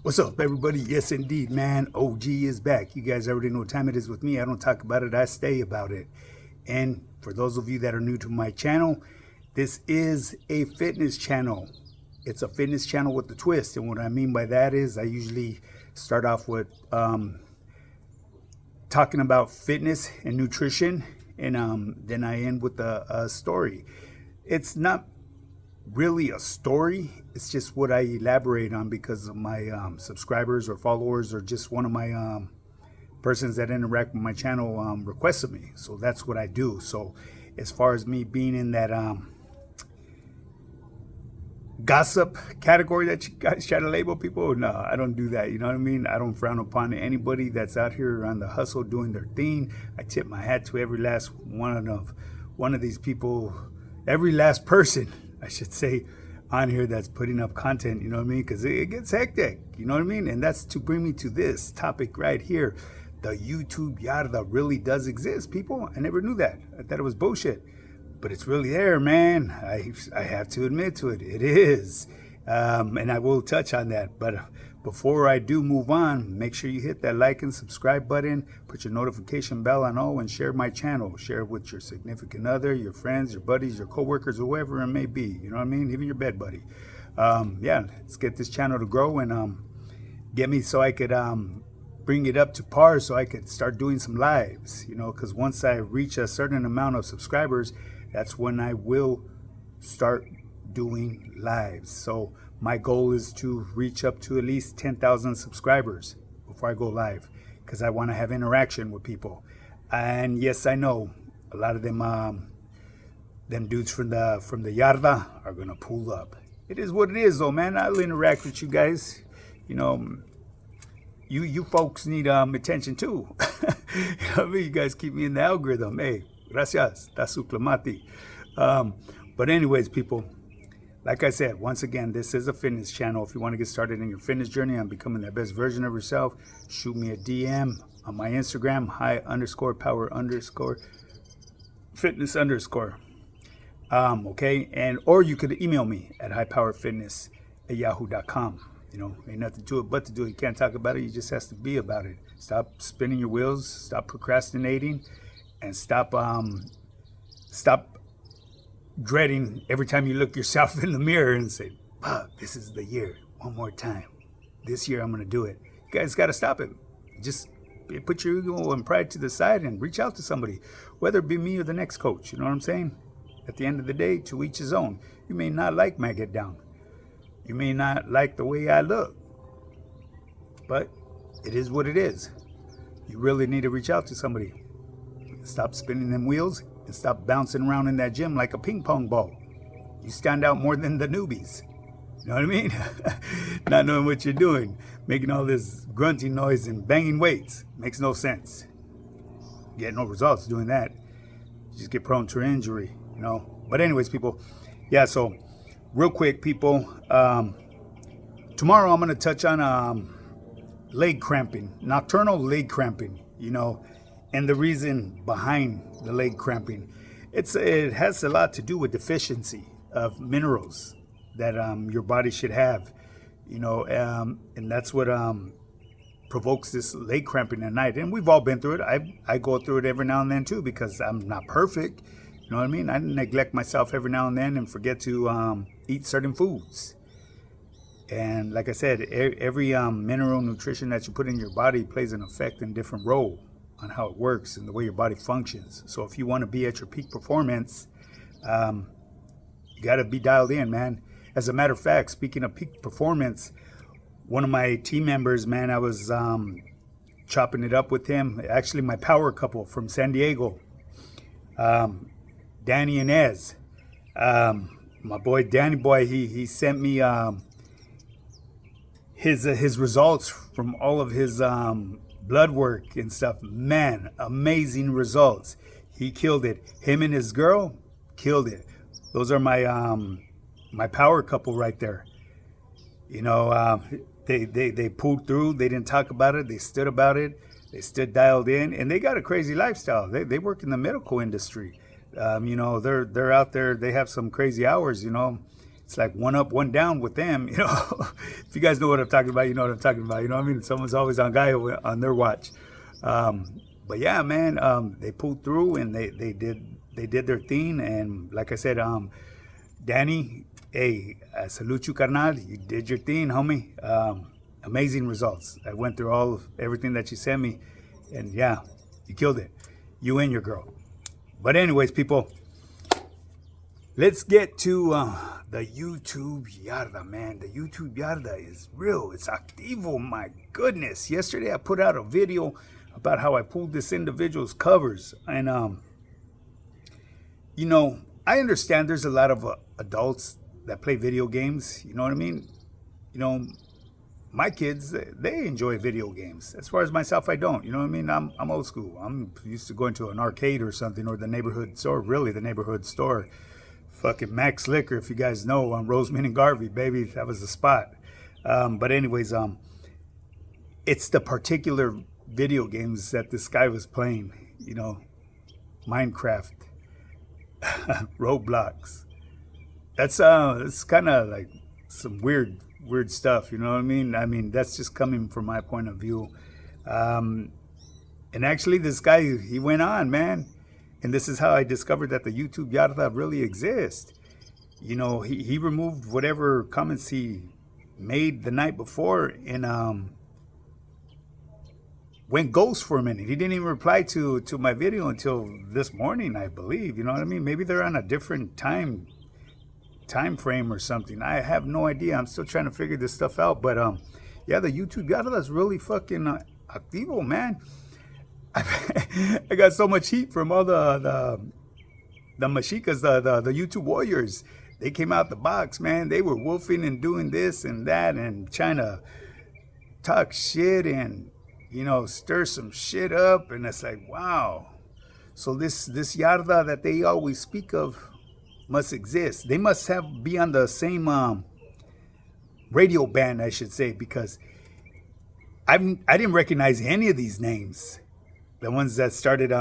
What's up, everybody? Yes, indeed, man. OG is back. You guys already know what time it is with me. I don't talk about it, I stay about it. And for those of you that are new to my channel, this is a fitness channel. It's a fitness channel with a twist. And what I mean by that is I usually start off with talking about fitness and nutrition. And then I end with a story. It's not really a story. It's just what I elaborate on because of my subscribers or followers or just one of my persons that interact with my channel requested me. So that's what I do. So as far as me being in that gossip category that you guys try to label people, no, I don't do that. You know what I mean? I don't frown upon anybody that's out here on the hustle doing their thing. I tip my hat to every last one of these people, every last person, I should say, on here that's putting up content, you know what I mean? Because it gets hectic, you know what I mean? And that's to bring me to this topic right here. The YouTube Yarda really does exist, people. I never knew that. I thought it was bullshit. But it's really there, man. I have to admit to it. It is. And I will touch on that. But before I do move on, make sure you hit that like and subscribe button. Put your notification bell on all and share my channel. Share it with your significant other, your friends, your buddies, your coworkers, whoever it may be. You know what I mean? Even your bed buddy. Yeah, let's get this channel to grow and get me so I could bring it up to par so I could start doing some lives. You know, because once I reach a certain amount of subscribers, that's when I will start doing lives. So my goal is to reach up to at least 10,000 subscribers before I go live, because I want to have interaction with people. And yes, I know a lot of them dudes from the Yarda are gonna pull up. It is what it is, though, man. I'll interact with you guys. You know, you folks need attention too. You know what I mean? You guys keep me in the algorithm. Hey, gracias. Tasuklamati. But anyways, people, like I said, once again, this is a fitness channel. If you want to get started in your fitness journey on becoming the best version of yourself, shoot me a DM on my Instagram, high_power_fitness_. Okay, and or you could email me at highpowerfitness@yahoo.com. You know, ain't nothing to it but to do it. You can't talk about it. You just has to be about it. Stop spinning your wheels. Stop procrastinating, and stop dreading every time you look yourself in the mirror and say, "Fuck, this is the year. One more time. This year I'm gonna do it." You guys got to stop it. Just put your ego and pride to the side and reach out to somebody, whether it be me or the next coach. You know what I'm saying? At the end of the day, to each his own. You may not like my get down. You may not like the way I look, but it is what it is. You really need to reach out to somebody. Stop spinning them wheels and stop bouncing around in that gym like a ping pong ball. You stand out more than the newbies. You know what I mean? Not knowing what you're doing, making all this grunting noise and banging weights. Makes no sense. Get no results doing that. You just get prone to injury, you know. But anyways, people, yeah, so real quick, people, tomorrow I'm going to touch on leg cramping, nocturnal leg cramping, you know, and the reason behind the leg cramping. It has a lot to do with deficiency of minerals that your body should have, you know, and that's what provokes this leg cramping at night. And we've all been through it. I go through it every now and then too, because I'm not perfect. You know what I mean? I neglect myself every now and then and forget to eat certain foods. And like I said, every mineral nutrition that you put in your body plays an effect and different role on how it works and the way your body functions. So if you want to be at your peak performance, you got to be dialed in, man. As a matter of fact, speaking of peak performance, one of my team members, man, I was chopping it up with him. Actually, my power couple from San Diego, Danny and Ez. My boy Danny boy, he sent me his results from all of his blood work and stuff. Man, amazing results. He killed it. Him and his girl killed it. Those are my my power couple right there. You know, they pulled through. They didn't talk about it. They stood about it. They stood dialed in, and they got a crazy lifestyle. They work in the medical industry. You know, they're out there. They have some crazy hours. You know, it's like one up, one down with them, you know. If you guys know what I'm talking about, you know what I'm talking about. You know what I mean? Someone's always on guy on their watch. But yeah, man, they pulled through and they did their thing. And like I said, Danny, hey, I salute you, carnal. You did your thing, homie. Amazing results. I went through everything that you sent me, and yeah, you killed it. You and your girl. But anyways, people, let's get to the YouTube Yarda, man. The YouTube Yarda is real. It's activo, my goodness. Yesterday I put out a video about how I pulled this individual's covers. And, you know, I understand there's a lot of adults that play video games. You know what I mean? You know, my kids, they enjoy video games. As far as myself, I don't. You know what I mean? I'm old school. I'm used to going to an arcade or something, or the neighborhood store, really the neighborhood store. Fucking Max Liquor, if you guys know, on Roseman and Garvey, baby, that was the spot. But anyways, it's the particular video games that this guy was playing. You know, Minecraft, Roblox. That's it's kind of like some weird stuff, you know what I mean? I mean, that's just coming from my point of view. And actually, this guy, he went on, man. And this is how I discovered that the YouTube Yarda really exists. You know, he removed whatever comments he made the night before and went ghost for a minute. He didn't even reply to my video until this morning, I believe. You know what I mean? Maybe they're on a different time frame or something. I have no idea. I'm still trying to figure this stuff out. But yeah, the YouTube Yarda is really fucking activo, man. I got so much heat from all the Mexicas, the YouTube warriors. They came out the box, man. They were wolfing and doing this and that and trying to talk shit and, you know, stir some shit up. And it's like, wow. So this Yarda that they always speak of must exist. They must be on the same radio band, I should say, because I didn't recognize any of these names. The ones that started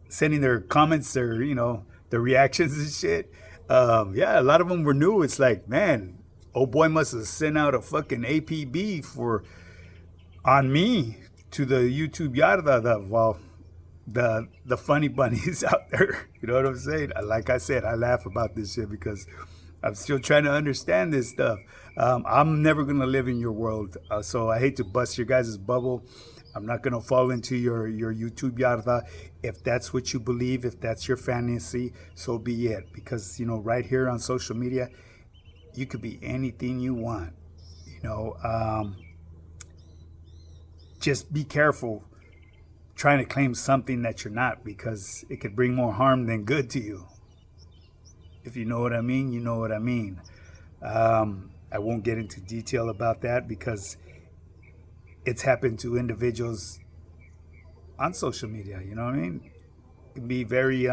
sending their comments or, you know, their reactions and shit. Yeah, a lot of them were new. It's like, man, old boy must have sent out a fucking APB on me to the YouTube Yarda. The funny bunnies out there. You know what I'm saying? Like I said, I laugh about this shit because I'm still trying to understand this stuff. I'm never going to live in your world. So I hate to bust your guys' bubble. I'm not going to fall into your YouTube Yarda. If that's what you believe, if that's your fantasy, so be it. Because, you know, right here on social media, you could be anything you want. You know, just be careful trying to claim something that you're not, because it could bring more harm than good to you. If you know what I mean, you know what I mean. I won't get into detail about that because it's happened to individuals on social media, you know what I mean? It can be very,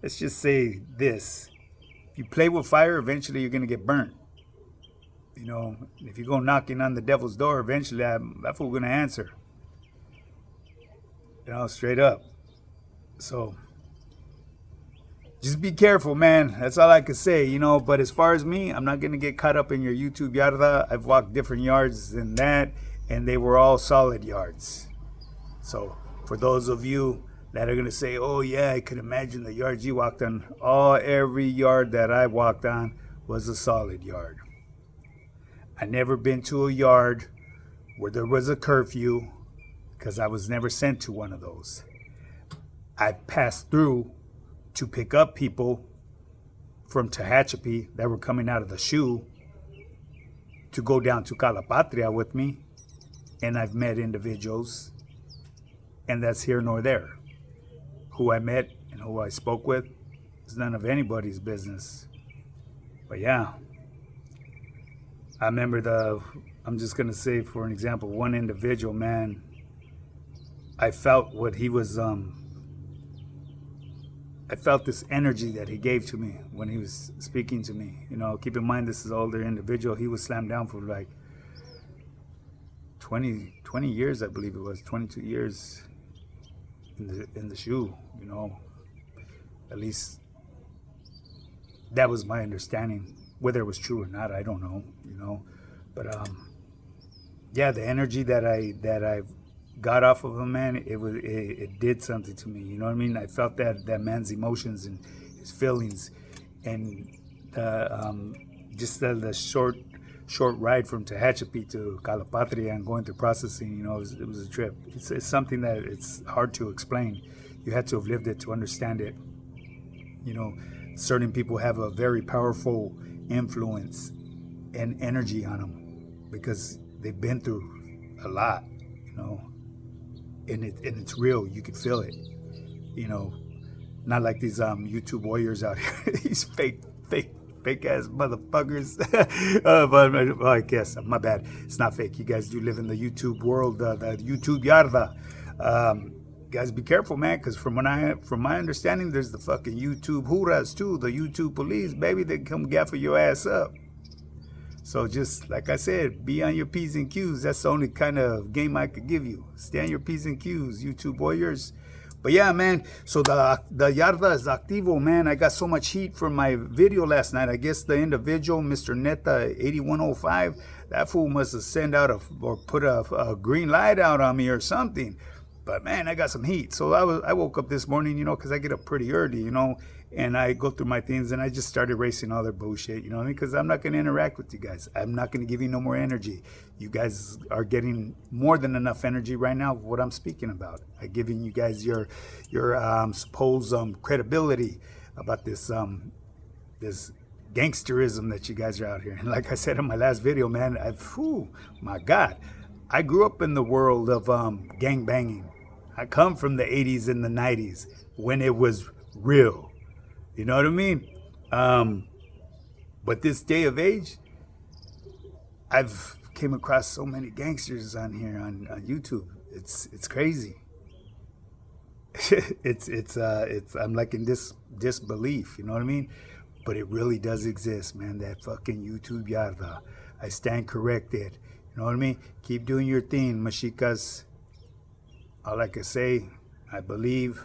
let's just say this. If you play with fire, eventually you're going to get burnt. You know, if you go knocking on the devil's door, eventually that fool's going to answer. You know, straight up. So just be careful, man. That's all I can say, you know. But as far as me, I'm not going to get caught up in your YouTube Yarda. I've walked different yards than that, and they were all solid yards. So for those of you that are going to say, oh, yeah, I could imagine the yards you walked on, every yard that I walked on was a solid yard. I never been to a yard where there was a curfew, because I was never sent to one of those. I passed through to pick up people from Tehachapi that were coming out of the shoe to go down to Calapatria with me. And I've met individuals, and that's here nor there. Who I met and who I spoke with is none of anybody's business. But yeah, I remember I'm just going to say, for an example, one individual, man, I felt what he was, I felt this energy that he gave to me when he was speaking to me. You know, keep in mind, this is an older individual. He was slammed down for like 20 years, I believe it was, 22 years in the shoe, you know, at least that was my understanding. Whether it was true or not, I don't know, you know. But yeah, the energy that I got off of him, man, it did something to me. You know what I mean? I felt that man's emotions and his feelings, and just the short ride from Tehachapi to Calapatria and going through processing. You know, it was a trip. It's something that it's hard to explain. You had to have lived it to understand it. You know, certain people have a very powerful influence and energy on them because they've been through a lot, you know, and it's real. You could feel it, you know, not like these YouTube warriors out here, these fake ass motherfuckers. But I guess my bad. It's not fake. You guys do live in the YouTube world, the YouTube Yarda. Guys, be careful, man, because from my understanding, there's the fucking YouTube huras too, the YouTube police, baby, they come gaffle your ass up. So just like I said, be on your P's and Q's. That's the only kind of game I could give you. Stay on your P's and Q's, YouTube warriors. But yeah, man, so the Yarda is activo, man. I got so much heat from my video last night. I guess the individual, Mr. Neta 8105, that fool must have sent out or put a green light out on me or something. But man, I got some heat. So I woke up this morning, you know, because I get up pretty early, you know, and I go through my things and I just started racing all their bullshit, you know what I mean? Because I'm not going to interact with you guys. I'm not going to give you no more energy. You guys are getting more than enough energy right now of what I'm speaking about. I'm giving you guys your supposed credibility about this gangsterism that you guys are out here. And like I said in my last video, man, my God, I grew up in the world of gang banging. I come from the 80s and the 90s when it was real. You know what I mean? But this day of age, I've came across so many gangsters on here on YouTube. It's crazy. I'm like in disbelief, you know what I mean? But it really does exist, man, that fucking YouTube Yarda. I stand corrected. You know what I mean? Keep doing your thing, Mashicas. All I can say, I believe.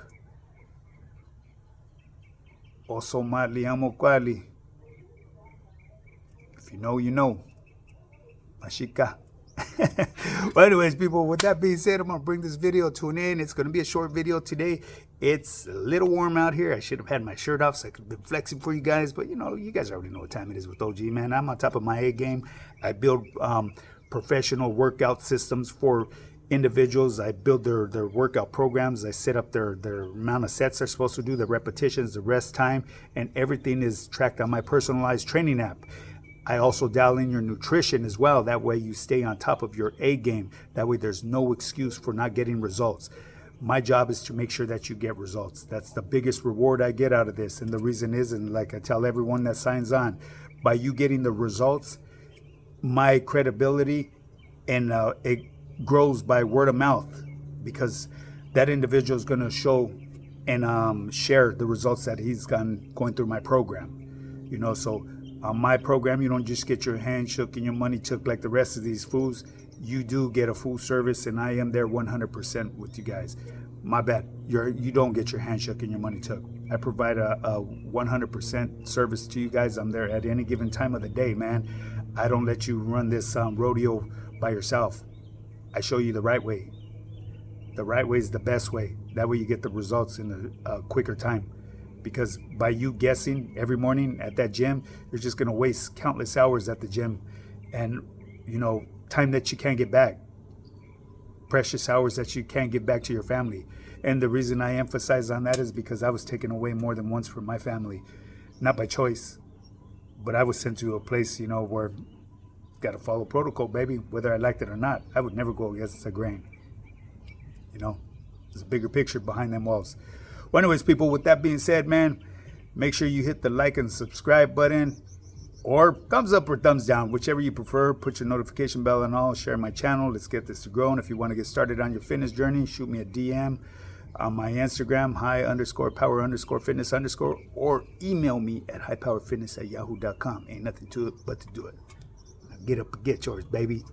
Oso matli amo kwali. If you know, you know. Mashika. Well, anyways, people, with that being said, I'm going to bring this video to an end. It's going to be a short video today. It's a little warm out here. I should have had my shirt off so I could have been flexing for you guys. But, you know, you guys already know what time it is with OG, man. I'm on top of my A game. I build professional workout systems for individuals. I build their workout programs. I set up their amount of sets they're supposed to do, the repetitions, the rest time, and everything is tracked on my personalized training app. I also dial in your nutrition as well. That way you stay on top of your A game. That way there's no excuse for not getting results. My job is to make sure that you get results. That's the biggest reward I get out of this. And the reason is, and like I tell everyone that signs on, by you getting the results, my credibility and it grows by word of mouth, because that individual is going to show and share the results that he's going through my program. You know, so on my program, you don't just get your hand shook and your money took like the rest of these fools. You do get a full service, and I am there 100% with you guys. My bad, you don't get your hand shook and your money took. I provide a 100% service to you guys. I'm there at any given time of the day, man. I don't let you run this rodeo by yourself. I show you the right way. The right way is the best way. That way you get the results in a quicker time. Because by you guessing every morning at that gym, you're just going to waste countless hours at the gym. And, you know, time that you can't get back. Precious hours that you can't get back to your family. And the reason I emphasize on that is because I was taken away more than once from my family. Not by choice. But I was sent to a place, you know, where got to follow protocol, baby, whether I liked it or not. I would never go against the grain. You know, there's a bigger picture behind them walls. Well, anyways, people, with that being said, man, make sure you hit the like and subscribe button, or thumbs up or thumbs down, whichever you prefer. Put your notification bell and all. Share my channel. Let's get this to grow. And if you want to get started on your fitness journey, shoot me a DM on my Instagram, high_power_fitness_, or email me at highpowerfitness@yahoo.com. Ain't nothing to it but to do it. Now get up and get yours, baby.